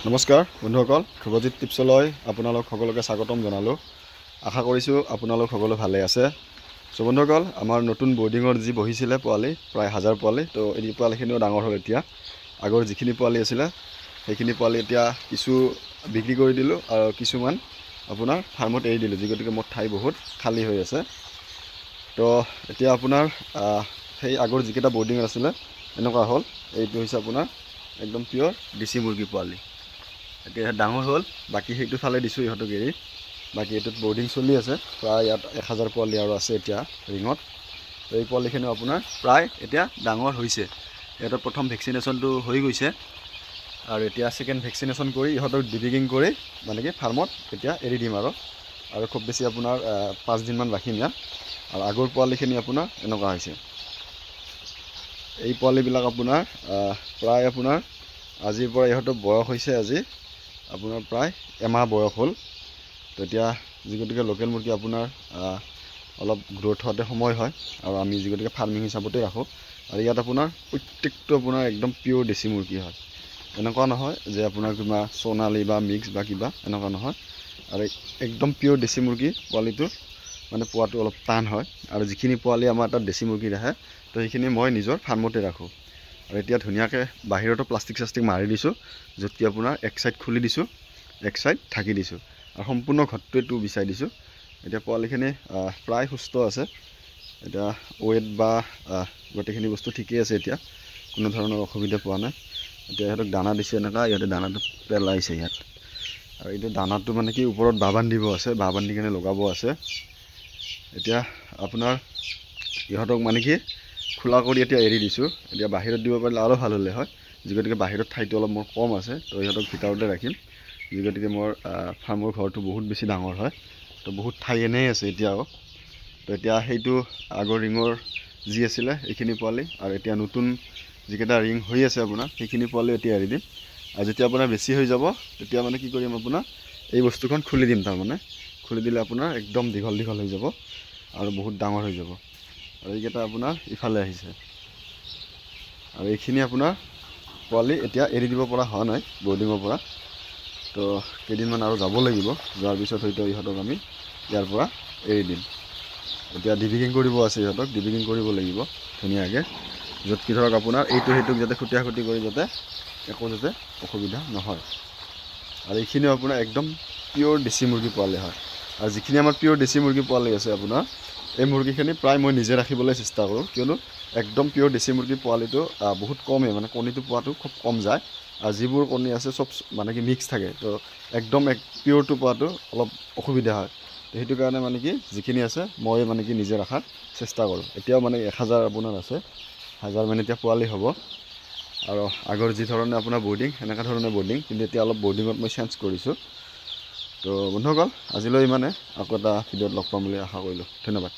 নমস্কাৰ বন্ধুসকল, ধ্ৰুৱজিৎ টিপছলৈ আপোনালোক সকলোকে স্বাগতম জনালোঁ। আশা কৰিছোঁ আপোনালোক সকলো ভালে আছে। চ' বন্ধুসকল, আমাৰ নতুন বৰ্ডিঙৰ যি বহিছিলে পোৱালি, প্ৰায় 1000 পোৱালি, তো এই পোৱালিখিনিও ডাঙৰ হ'ল। এতিয়া আগৰ যিখিনি পোৱালি আছিলে সেইখিনি পোৱালি এতিয়া কিছু বিক্ৰী কৰি দিলোঁ আৰু কিছুমান আপোনাৰ ফাৰ্মত এৰি দিলোঁ, যি গতিকে মোৰ ঠাই বহুত খালী হৈ আছে। তো এতিয়া আপোনাৰ সেই আগৰ যিকেইটা বৰ্ডিঙত আছিলে এনেকুৱা হ'ল। এইটো হৈছে আপোনাৰ একদম পিয়'ৰ দেশী মুৰ্গী পোৱালি। এতিয়া ডাঙৰ হ'ল, বাকী সেইটো ফালে দিছোঁ ইহঁতক এৰি। বাকী এইটোত বৰ্ডিং চলি আছে, প্ৰায় ইয়াত 1000 পোৱালি আৰু আছে এতিয়া ৰিঙত। তো এই পোৱালিখিনিও আপোনাৰ প্ৰায় এতিয়া ডাঙৰ হৈছে। ইহঁতৰ প্ৰথম ভেকচিনেশ্যনটো হৈ গৈছে আৰু এতিয়া ছেকেণ্ড ভেকচিনেশ্যন কৰি ইহঁতক ডিব্ৰিডিং কৰি মানে কি ফাৰ্মত এতিয়া এৰি দিম আৰু খুব বেছি আপোনাৰ 5 দিনমান ৰাখিম ইয়াত। আৰু আগৰ পোৱালিখিনি আপোনাৰ এনেকুৱা হৈছে। এই পোৱালিবিলাক আপোনাৰ প্ৰায় আপোনাৰ আজিৰ পৰা ইহঁতৰ বয়স হৈছে আজি আপোনাৰ প্ৰায় এমাহ বয়স হ'ল। তো এতিয়া যি গতিকে লোকেল মুৰ্গী আপোনাৰ অলপ গ্ৰ'থ হোৱাতে সময় হয় আৰু আমি যি গতিকে ফাৰ্মিং হিচাপতে ৰাখোঁ। আৰু ইয়াত আপোনাৰ প্ৰত্যেকটো আপোনাৰ একদম পিয়'ৰ দেশী মুৰ্গী হয়। এনেকুৱা নহয় যে আপোনাৰ কিবা সোণালী বা মিক্স বা কিবা, এনেকুৱা নহয়। আৰু একদম পিয়'ৰ দেশী মুৰ্গী পোৱালিটো মানে পোৱাটো অলপ টান হয়। আৰু যিখিনি পোৱালি আমাৰ তাত দেশী মুৰ্গী ৰাখে, তো সেইখিনি মই নিজৰ ফাৰ্মতে ৰাখোঁ। আৰু এতিয়া ধুনীয়াকৈ বাহিৰতো প্লাষ্টিক মাৰি দিছোঁ, য'ত কি আপোনাৰ এক চাইড খুলি দিছোঁ, এক চাইড ঢাকি দিছোঁ আৰু সম্পূৰ্ণ ঘৰটোৱেটো বিছাই দিছোঁ। এতিয়া পোৱালিখিনি প্ৰায় সুস্থ আছে। এতিয়া ৱেট বা গোটেইখিনি বস্তু ঠিকেই আছে, এতিয়া কোনো ধৰণৰ অসুবিধা পোৱা নাই। এতিয়া ইহঁতক দানা দিছে এনেকুৱা, ইহঁতে দানাটো পেলাইছে ইয়াত। আৰু এইটো দানাটো মানে কি ওপৰত বাঁহ বান্ধিব আছে, বাঁহ বান্ধি কিনে লগাব আছে। এতিয়া আপোনাৰ ইহঁতক মানে কি খোলা কৰি এতিয়া এৰি দিছোঁ। এতিয়া বাহিৰত দিব পাৰিলে আৰু ভাল হ'লে হয়, যি গতিকে বাহিৰত ঠাইটো অলপ মোৰ কম আছে। তো ইহঁতক ভিতৰতে ৰাখিম, যি গতিকে মোৰ ফাৰ্মৰ ঘৰটো বহুত বেছি ডাঙৰ হয়। তো বহুত ঠাই এনেই আছে এতিয়াও। তো এতিয়া সেইটো আগৰ ৰিঙৰ যি আছিলে এইখিনি পোৱালি, আৰু এতিয়া নতুন যিকেইটা ৰিং হৈ আছে আপোনাৰ সেইখিনি পোৱালি এতিয়া এৰি দিম। আৰু যেতিয়া আপোনাৰ বেছি হৈ যাব তেতিয়া মানে কি কৰিম, আপোনাৰ এই বস্তুখন খুলি দিম। তাৰমানে খুলি দিলে আপোনাৰ একদম দীঘল দীঘল হৈ যাব আৰু বহুত ডাঙৰ হৈ যাব। আৰু এইকেইটা আপোনাৰ ইফালে আহিছে। আৰু এইখিনি আপোনাৰ পোৱালি এতিয়া এৰি দিব পৰা হোৱা নাই বৰ্ডিঙৰ পৰা। তো কেইদিনমান আৰু যাব লাগিব, যোৱাৰ পিছত হয়তো ইহঁতক আমি ইয়াৰ পৰা এৰি দিম। এতিয়া ডিব্ৰিডিং কৰিব আছে, ইহঁতক ডিব্ৰিডিং কৰিব লাগিব ধুনীয়াকৈ, য'ত কি ধৰক আপোনাৰ এইটো সেইটোক যাতে খুটিয়া খুটি কৰি যাতে একো যাতে অসুবিধা নহয়। আৰু এইখিনিও আপোনাৰ একদম পিয়'ৰ দেশী মুৰ্গী পোৱালি হয়। আৰু যিখিনি আমাৰ পিয়'ৰ দেশী মুৰ্গী পোৱালি আছে আপোনাৰ, এই মুৰ্গীখিনি প্ৰায় মই নিজে ৰাখিবলৈ চেষ্টা কৰোঁ, কিয়নো একদম পিয়'ৰ দেশী মুৰ্গী পোৱালিটো বহুত কমেই, মানে কণীটো পোৱাটো খুব কম যায়। আৰু যিবোৰ কণী আছে চব মানে কি মিক্স থাকে, তো একদম পিয়'ৰটো পোৱাটো অলপ অসুবিধা হয়। তো সেইটো কাৰণে মানে কি যিখিনি আছে মই মানে কি নিজে ৰখাৰ চেষ্টা কৰোঁ। এতিয়াও মানে 1000 আপোনাৰ আছে, 1000 মানে এতিয়া পোৱালি হ'ব। আৰু আগৰ যি ধৰণে আপোনাৰ বৰ্ডিং সেনেকুৱা ধৰণে বৰ্ডিং, কিন্তু এতিয়া অলপ বৰ্ডিঙত মই চেঞ্জ কৰিছোঁ। তো বন্ধুসকল, আজিলৈ ইমানে। আকৌ এটা ভিডিঅ'ত লগ পাম বুলি আশা কৰিলোঁ। ধন্যবাদ।